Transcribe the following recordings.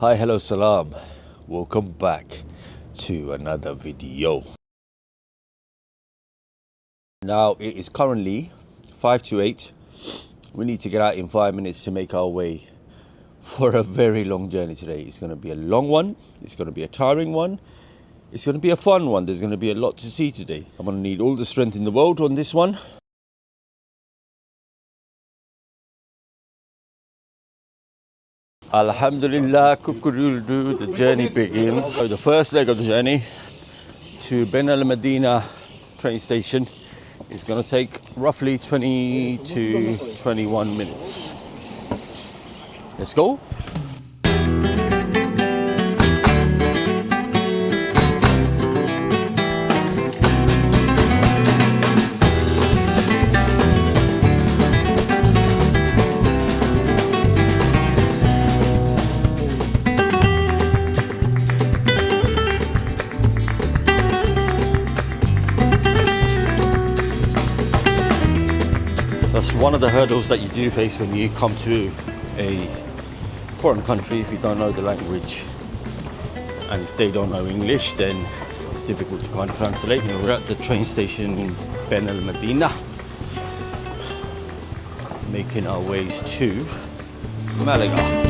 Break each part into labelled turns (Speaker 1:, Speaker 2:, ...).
Speaker 1: Hi, hello, salam. Welcome back to another video. Now it is currently 5 to 8. We need to get out in 5 minutes to make our way for a very long journey today. It's going to be a long one. It's going to be a tiring one. It's going to be a fun one. There's going to be a lot to see today. I'm going to need all the strength in the world on this one. Alhamdulillah, kukuruldu, the journey begins. So the first leg of the journey to Benalmádena train station is going to take roughly 20 to 21 minutes. Let's go. That's one of the hurdles that you do face when you come to a foreign country. If you don't know the language and if they don't know English, then it's difficult to kind of translate. You know, we're at the train station in Benalmádena, making our ways to Málaga.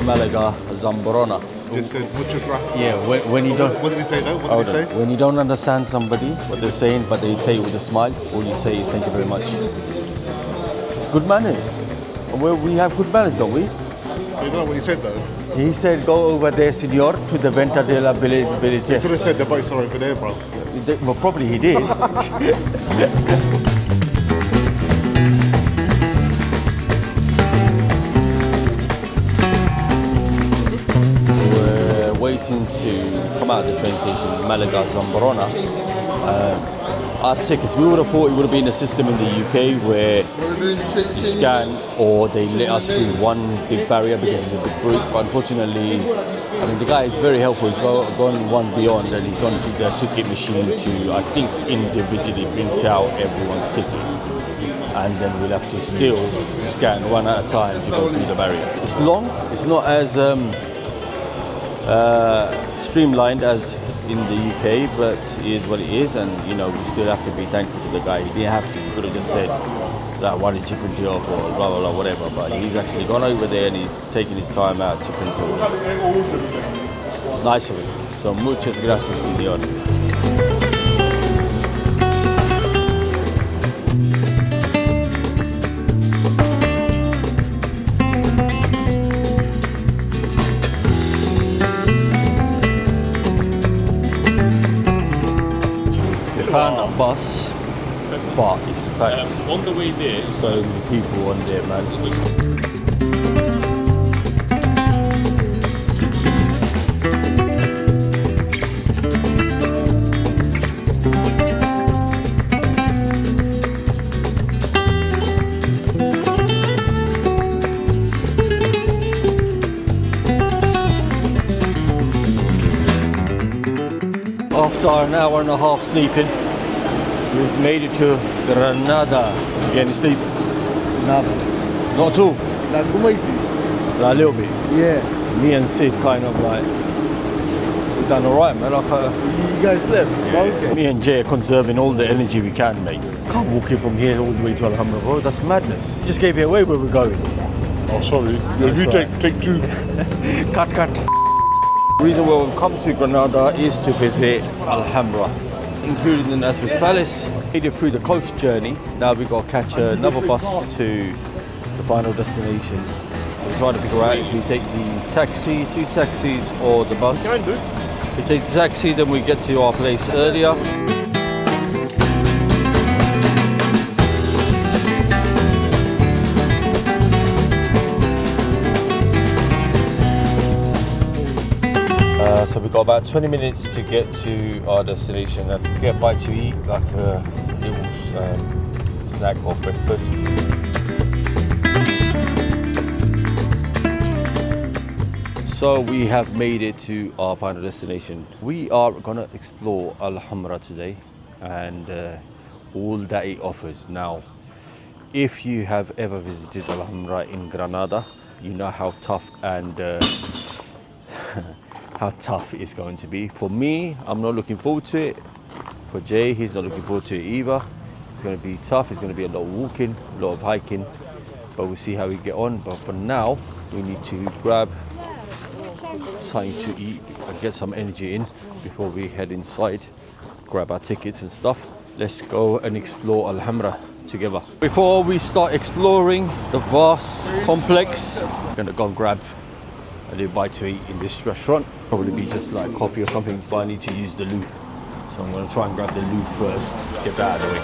Speaker 1: Málaga, Zambrona.
Speaker 2: Just said, muchas gracias.
Speaker 1: Yeah, when you don't.
Speaker 2: What did he say though? What did he say?
Speaker 1: When you don't understand somebody, what they're saying, but they say it with a smile, all you say is thank you very much. It's good manners. Well, we have good manners, don't we?
Speaker 2: You don't know what he said though?
Speaker 1: He said, go over there, senor, to the Venta de la
Speaker 2: He could have
Speaker 1: Bellitez.
Speaker 2: said the boats are over there, bro.
Speaker 1: Well, probably he did. Waiting to come out of the train station, Málaga, Zambrona. Our tickets, we would have thought it would have been a system in the UK where you scan or they let us through one big barrier because it's a big group. But unfortunately, I mean, the guy is very helpful. He's gone one beyond and he's gone to the ticket machine to, I think, individually print out everyone's ticket. And then we'll have to still scan one at a time to go through the barrier. It's long, it's not as streamlined as in the UK, but it is what it is, and you know, we still have to be thankful to the guy. He didn't have to, he could have just said that, why did you print it off, or blah blah blah, whatever, but he's actually gone over there and he's taken his time out to print it all. Nice of him. So muchas gracias, señor. Found a bus, but it's packed.
Speaker 3: On the way there,
Speaker 1: So many people on there, man. After an hour and a half sleeping, we've made it to Granada. You get any sleep?
Speaker 4: Nada.
Speaker 1: Not at all.
Speaker 4: Like, como is it?
Speaker 1: Like a little bit.
Speaker 4: Yeah.
Speaker 1: Me and Sid kind of like, we've done alright, man.
Speaker 4: You guys slept? Okay.
Speaker 1: Me and Jay are conserving all the energy we can, mate. Can't walk here from here all the way to Alhambra, bro. That's madness. Just gave it away where we're going.
Speaker 2: Oh, sorry.
Speaker 1: That's
Speaker 2: You
Speaker 1: right.
Speaker 2: take two.
Speaker 1: Cut. The reason why we've come to Granada is to visit Alhambra, including the Nasrid Palace. Made it through the coast journey. Now we've got to catch another bus to the final destination. We're trying to figure out if we take the taxi, 2 taxis, or the bus.
Speaker 2: Can do.
Speaker 1: If we take the taxi, then we get to our place earlier. about 20 minutes to get to our destination and get a bite to eat, like a little snack or breakfast. So we have made it to our final destination. We are gonna explore Alhambra today and all that it offers. Now, if you have ever visited Alhambra in Granada, you know how tough and how tough it's going to be. For me, I'm not looking forward to it. For Jay, he's not looking forward to it either. It's going to be tough. It's going to be a lot of walking, a lot of hiking, but we'll see how we get on. But for now, we need to grab something to eat and get some energy in before we head inside, grab our tickets and stuff. Let's go and explore Alhambra together. Before we start exploring the vast complex, I'm gonna go and grab a little bite to eat in this restaurant. Probably be just like coffee or something, but I need to use the loo. So I'm gonna try and grab the loo first, get that out of the way.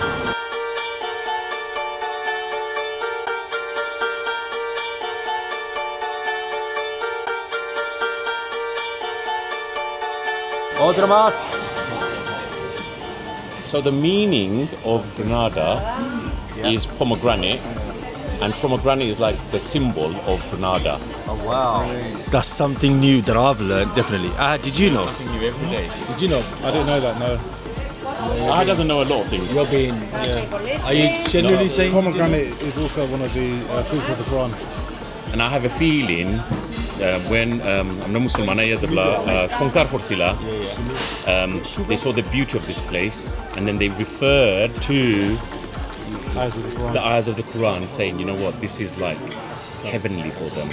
Speaker 1: Otra más.
Speaker 3: So the meaning of Granada is pomegranate, and pomegranate is like the symbol of Granada.
Speaker 1: Oh wow. That's something new that I've learned, definitely. Did you know?
Speaker 3: Something new every day.
Speaker 4: Did you know? I didn't know that, no.
Speaker 3: Doesn't know a lot of things.
Speaker 4: You're being,
Speaker 1: Are you genuinely saying?
Speaker 4: pomegranate is also one of the fruits of the Quran.
Speaker 3: And I have a feeling when I'm not Muslim, Konkar Forsila, they saw the beauty of this place, and then they referred to
Speaker 4: Eyes of the Quran.
Speaker 3: the eyes of the Quran, saying, you know what, this is like heavenly for them.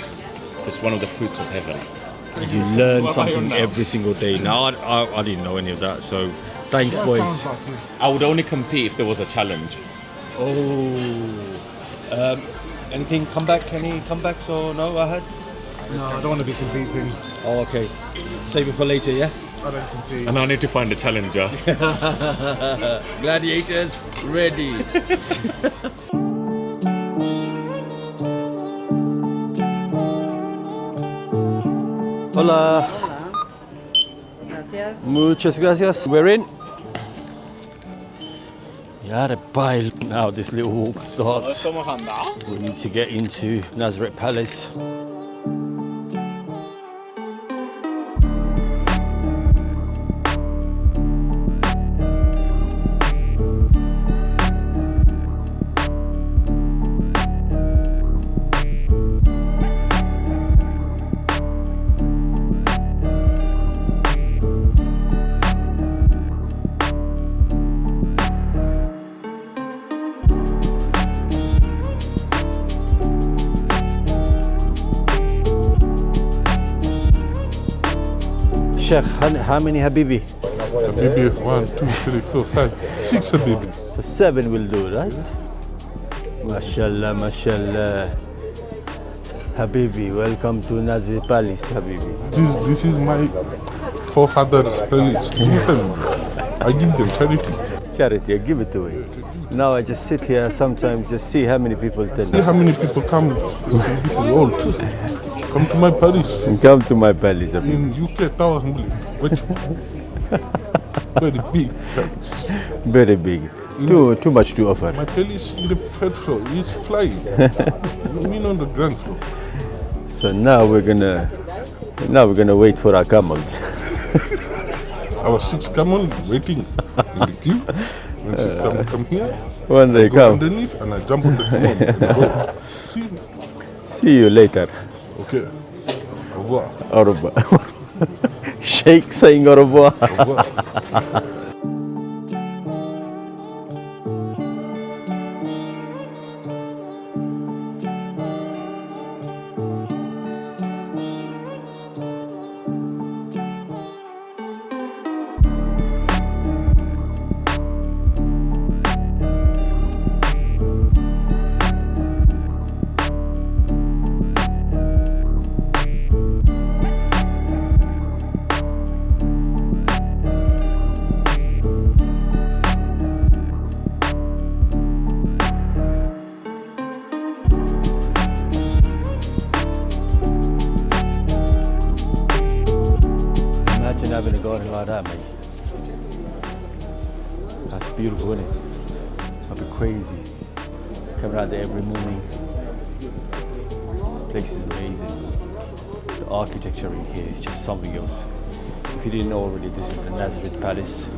Speaker 3: It's one of the fruits of heaven.
Speaker 1: You learn something every single day. Now, I didn't know any of that, so thanks, boys.
Speaker 3: I would only compete if there was a challenge.
Speaker 1: Oh. Anything come back? Any comebacks or no? I had.
Speaker 4: No, I don't want to be competing.
Speaker 1: Oh, okay. Save it for later, yeah?
Speaker 4: I don't compete.
Speaker 3: And I need to find a challenger.
Speaker 1: Gladiators, ready. Hola.
Speaker 5: Gracias.
Speaker 1: Muchas gracias. We're in. Yeah, pile. Now this little walk starts. We need to get into Nasrid Palace. Sheikh, how many Habibi?
Speaker 2: Habibi, 1, 2, 3, 4, 5, 6 Habibis.
Speaker 1: So 7 will do, right? MashaAllah, MashaAllah. Habibi, welcome to Nasrid Palace, Habibi.
Speaker 2: This is my forefather's palace. I give them charity.
Speaker 1: Charity, I give it away. Now I just sit here sometimes, just see how many people
Speaker 2: See
Speaker 1: attend.
Speaker 2: how many people come. This is old. Come to my palace.
Speaker 1: Come to my palace, Habibi.
Speaker 2: In UK, very big palace.
Speaker 1: Very big. Too much to offer.
Speaker 2: My palace in the third floor is flying. Me on the ground floor.
Speaker 1: So now we're gonna wait for our camels.
Speaker 2: Our 6 camels waiting in the queue. When 6 camels come here,
Speaker 1: When they
Speaker 2: go
Speaker 1: come,
Speaker 2: underneath and I jump on the camel and go.
Speaker 1: see you later.
Speaker 2: Okay. Au revoir.
Speaker 1: Au revoir. Sheikh saying au revoir.
Speaker 2: Au revoir.
Speaker 1: garden like that, mate. That's beautiful, isn't it? I'd be crazy coming out there every morning. This place is amazing. The architecture in here is just something else. If you didn't know already, this is the Nasrid Palace.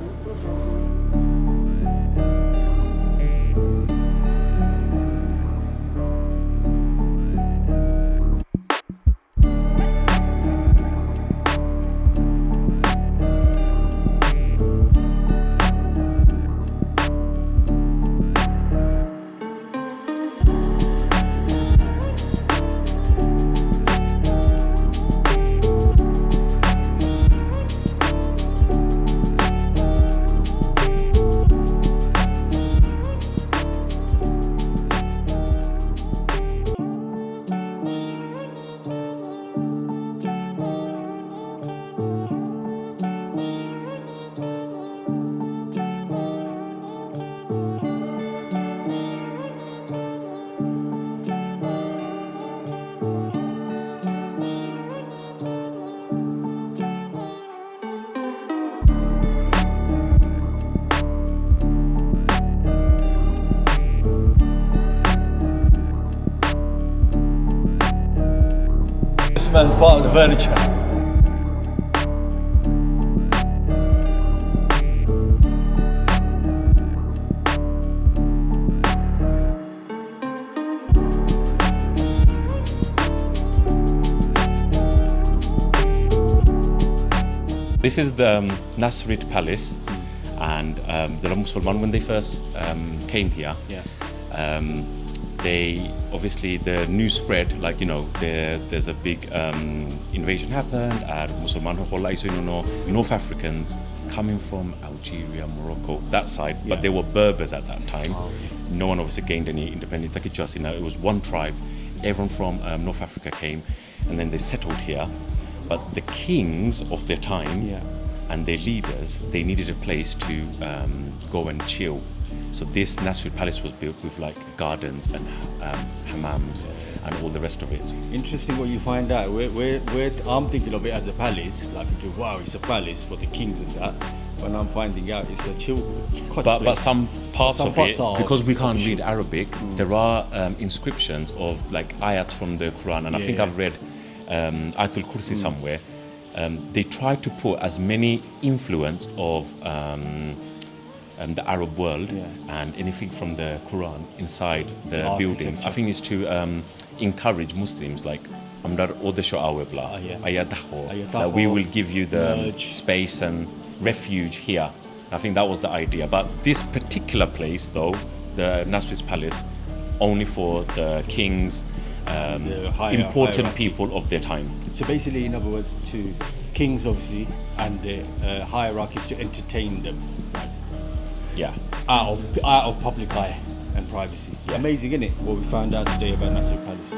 Speaker 1: This man's part of the furniture.
Speaker 3: This is the Nasrid Palace, and the Muslims, when they first came here, they obviously the news spread, like, you know, there's a big invasion happened, and North Africans coming from Algeria, Morocco, that side, but they were Berbers at that time. No one obviously gained any independence. Like it was one tribe. Everyone from North Africa came, and then they settled here. But the kings of their time and their leaders, they needed a place to go and chill. So this Nasrid Palace was built with like gardens and hammams and all the rest of it.
Speaker 1: Interesting what you find out. I'm thinking of it as a palace, like thinking, wow, it's a palace for the kings and that. When I'm finding out it's a chill cottage.
Speaker 3: But some parts of it, because we can't read
Speaker 1: official.
Speaker 3: Arabic, there are inscriptions of like ayats from the Quran, and I think I've read Ayatul Kursi somewhere. They try to put as many influence of the Arab world and anything from the Quran inside the buildings. I think it's to encourage Muslims, like we will give you the space and refuge here. I think that was the idea. But this particular place, though, the Nasrid Palace, only for the kings, important people of their time.
Speaker 1: So basically, in other words, to kings obviously and the hierarchies to entertain them, out of public eye and privacy. Amazing, isn't it? What we found out today about Nasrid Palace.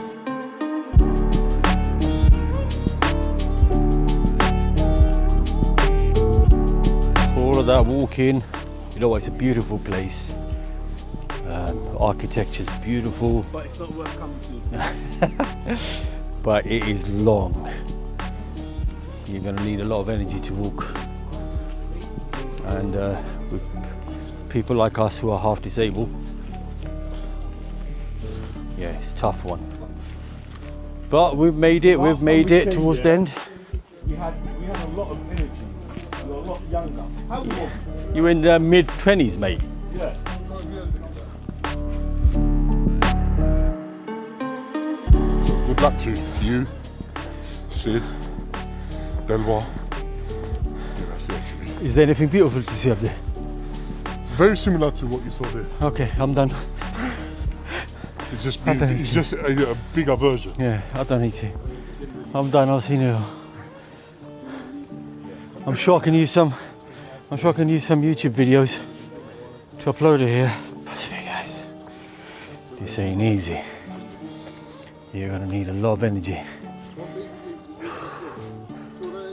Speaker 1: All of that walking, you know, it's a beautiful place. Architecture's beautiful,
Speaker 4: But it's not worth coming to.
Speaker 1: but it is long. You're going to need a lot of energy to walk, and with people like us who are half disabled, it's a tough one. But we've made it. We've made it towards the end.
Speaker 4: We had a lot of energy. We were a lot younger. How old?
Speaker 1: You were in the mid-20s, mate.
Speaker 4: Yeah.
Speaker 2: Good luck to you, Sid, Delwa. Yeah, that's it actually.
Speaker 1: Is there anything beautiful to see up there?
Speaker 2: Very similar to what you saw there.
Speaker 1: Okay, I'm done.
Speaker 2: It's just
Speaker 1: I don't
Speaker 2: it's
Speaker 1: see.
Speaker 2: just a bigger version.
Speaker 1: Yeah, I don't need to. I'm done. I've seen it all. I'm sure I can use some YouTube videos to upload it here. Trust me, guys. This ain't easy. You're gonna need a lot of energy.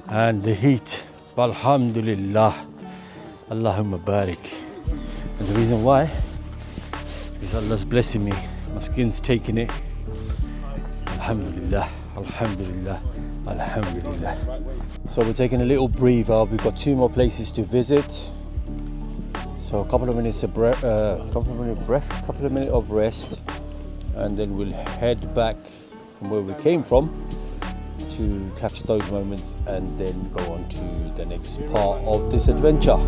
Speaker 1: And the heat. Alhamdulillah. Allahumma barik. And the reason why is Allah's blessing me. My skin's taking it. Alhamdulillah. Alhamdulillah. Alhamdulillah. So we're taking a little breather. We've got 2 more places to visit. So a couple of minutes of breath, couple of minutes of rest, and then we'll head back from where we came from to capture those moments and then go on to the next part of this adventure.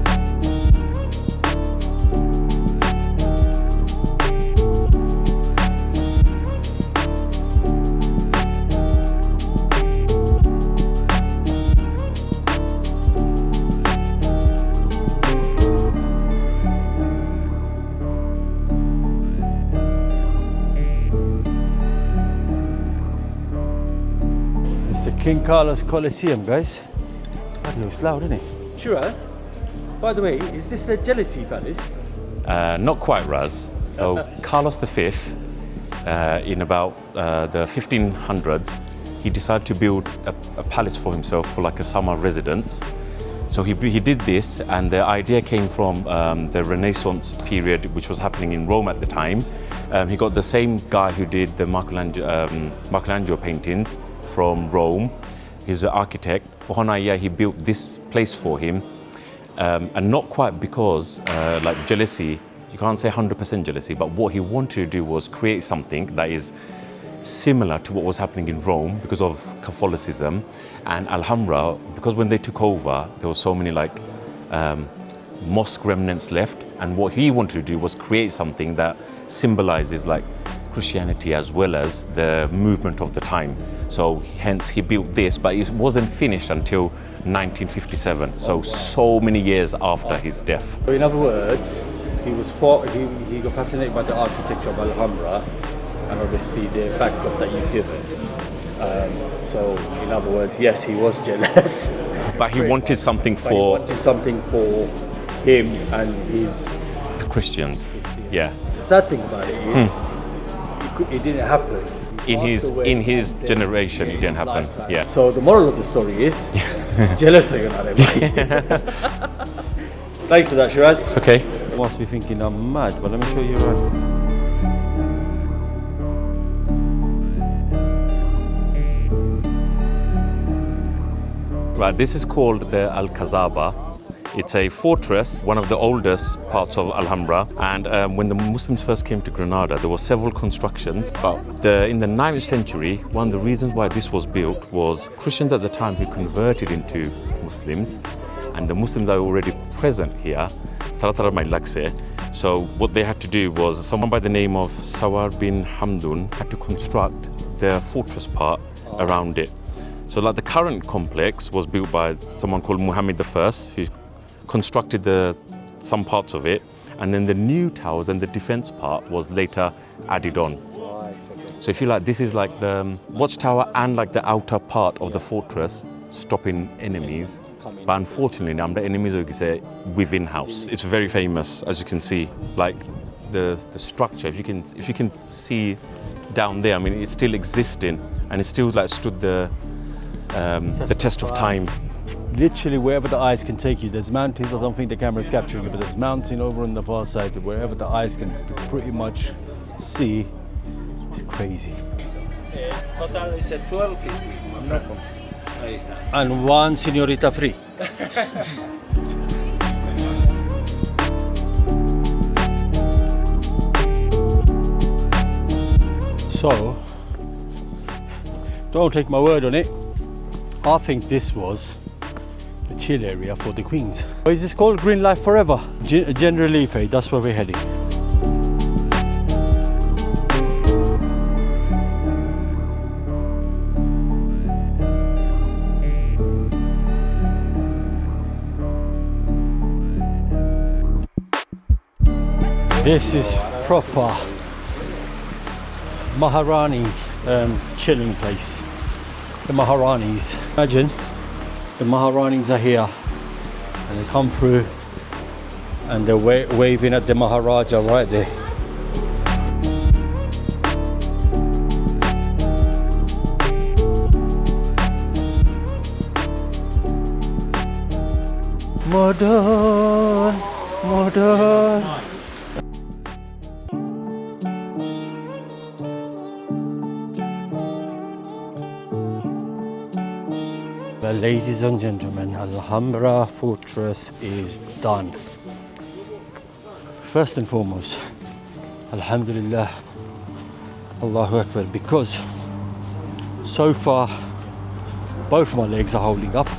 Speaker 1: King Carlos Coliseum, guys. It's loud, isn't it? Shiraz, by the way, is this the Jealousy Palace?
Speaker 3: Not quite, Raz. So Carlos V, in about the 1500s, he decided to build a palace for himself for like a summer residence. So he did this, and the idea came from the Renaissance period, which was happening in Rome at the time. He got the same guy who did the Michelangelo paintings from Rome. He's an architect. Ohana, he built this place for him, and not quite because like jealousy, you can't say 100% jealousy, but what he wanted to do was create something that is similar to what was happening in Rome because of Catholicism, and Alhambra, because when they took over, there were so many like mosque remnants left, and what he wanted to do was create something that symbolizes like Christianity as well as the movement of the time. So hence he built this, but it wasn't finished until 1957. So many years after his death.
Speaker 1: In other words, he got fascinated by the architecture of Alhambra and obviously the backdrop that you've given. So in other words, yes, he was jealous.
Speaker 3: But he wanted something for
Speaker 1: him and his
Speaker 3: Christians. Yeah.
Speaker 1: The sad thing about it is it didn't happen.
Speaker 3: In his generation, it didn't happen.
Speaker 1: Lifetime.
Speaker 3: Yeah.
Speaker 1: So the moral of the story is jealous or you're not everybody. Thanks for that, Shiraz.
Speaker 3: It's okay.
Speaker 1: You must be thinking I'm mad, but let me show you around.
Speaker 3: Right, this is called the Alcazaba. It's a fortress, one of the oldest parts of Alhambra. And when the Muslims first came to Granada, there were several constructions. But in the 9th century, one of the reasons why this was built was Christians at the time who converted into Muslims, and the Muslims that were already present here. So what they had to do was, someone by the name of Sawar bin Hamdun had to construct the fortress part around it. So like the current complex was built by someone called Muhammad I, who constructed some parts of it, and then the new towers and the defense part was later added on. So if you like, this is like the watchtower and like the outer part of the fortress, stopping enemies. But unfortunately, the enemies are within house. It's very famous, as you can see. Like the structure, if you can see down there, I mean, it's still existing, and it still like stood the test of time.
Speaker 1: Literally wherever the eyes can take you. There's mountains, I don't think the camera's capturing it, but there's mountain over on the far side, wherever the eyes can pretty much see. It's crazy.
Speaker 5: Total is 12.50.
Speaker 1: And one señorita free. So, don't take my word on it. I think this was the chill area for the Queens. Is this called Green Life Forever? Generally, that's where we're heading. This is proper Maharani chilling place. The Maharanis. Imagine the Maharanis are here and they come through and they're waving at the Maharaja right there. Modern, modern. Ladies and gentlemen, Alhambra Fortress is done. First and foremost, Alhamdulillah, Allahu Akbar, because so far both my legs are holding up.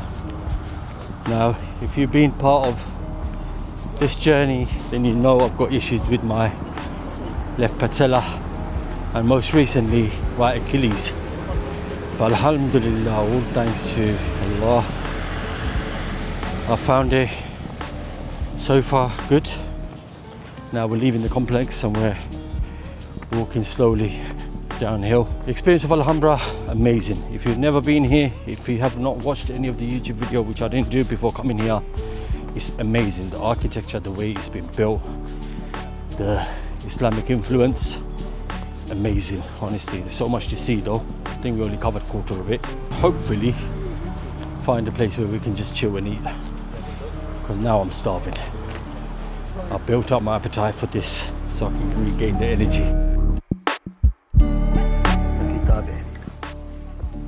Speaker 1: Now, if you've been part of this journey, then you know I've got issues with my left patella and most recently right Achilles. But Alhamdulillah, all thanks to Allah, I found it so far good. Now we're leaving the complex and we're walking slowly downhill. The experience of Alhambra, amazing. If you've never been here, if you have not watched any of the YouTube video, which I didn't do before coming here, it's amazing. The architecture, the way it's been built, the Islamic influence, amazing. Honestly, there's so much to see though. I think we only covered a quarter of it. Hopefully find a place where we can just chill and eat, because now I'm starving. I built up my appetite for this so I can regain the energy.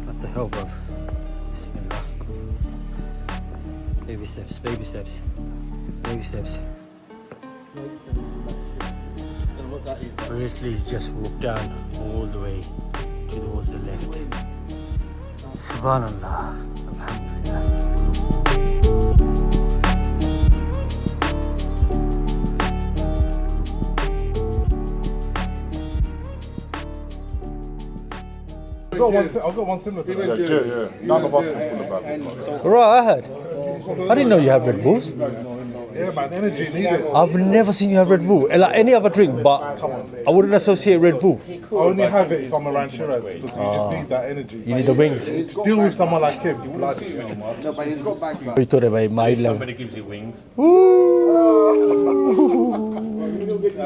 Speaker 1: What the hell, bro? Bismillah. Baby steps, baby steps, baby steps. Please just walk down all the way towards the left. Subhanallah. Alhamdulillah.
Speaker 4: I've got one similar to that.
Speaker 2: Yeah. None of us can pull about it.
Speaker 1: Right, I heard. I didn't know you have Red Bulls.
Speaker 4: Yeah, man, energy needed.
Speaker 1: I've never seen you have Red Bull. Like any other drink, but I wouldn't associate Red Bull.
Speaker 4: I only have it if I'm around Shiraz, because you just need that energy.
Speaker 1: You need the wings.
Speaker 4: To deal with someone like him, like,
Speaker 6: No, but he's got back.
Speaker 3: Somebody gives you wings.
Speaker 6: That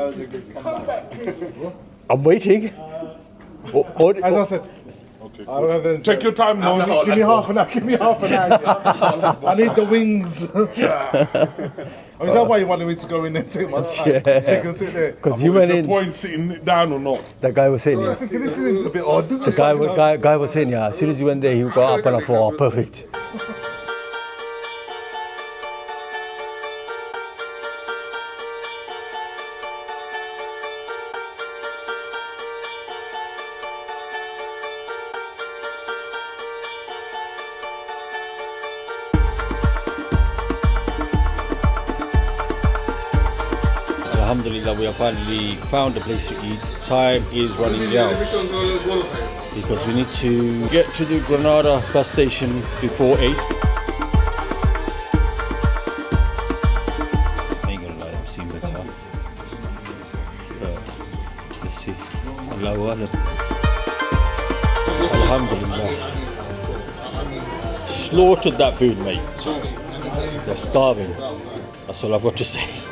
Speaker 6: was a good comeback.
Speaker 1: I'm waiting.
Speaker 4: as I said,
Speaker 2: Okay,
Speaker 4: I don't have the
Speaker 2: take your time, Moses.
Speaker 4: Give me half an hour. Give me half an hour. I need the wings. Oh, is that why you wanted me to go in there and take my time? Take and sit there.
Speaker 1: Because you went
Speaker 2: Is the
Speaker 1: in,
Speaker 2: point sitting down or not?
Speaker 1: the guy was saying,
Speaker 4: I
Speaker 1: yeah.
Speaker 4: think this seems a bit odd.
Speaker 1: The guy was saying, yeah, as soon as you went there, he got up and I thought, oh, perfect. Alhamdulillah, we have finally found a place to eat. Time is running out because we need to get to the Granada bus station before 8. I ain't gonna lie, I've seen better. But let's see. Allahu Alam. Alhamdulillah. Slaughtered that food, mate. They're starving. That's all I've got to say.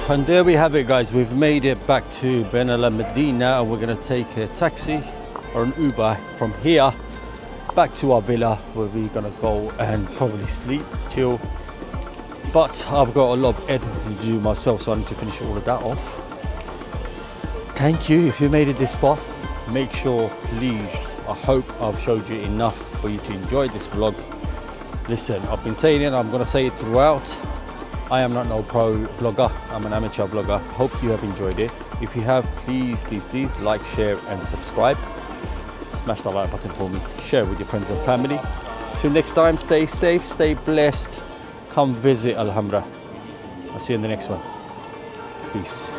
Speaker 1: And there we have it, guys. We've made it back to Benalmádena and we're going to take a taxi or an Uber from here back to our villa, where we're going to go and probably sleep, chill. But I've got a lot of editing to do myself, so I need to finish all of that off. Thank you if you made it this far. Make sure, please, I hope I've showed you enough for you to enjoy this vlog. Listen, I've been saying it, I'm going to say it throughout. I am not no pro vlogger, I'm an amateur vlogger. Hope you have enjoyed it. If you have, please like, share and subscribe. Smash the like button for me. Share with your friends and family. Till next time, stay safe, stay blessed. Come visit Alhambra. I'll see you in the next one. Peace.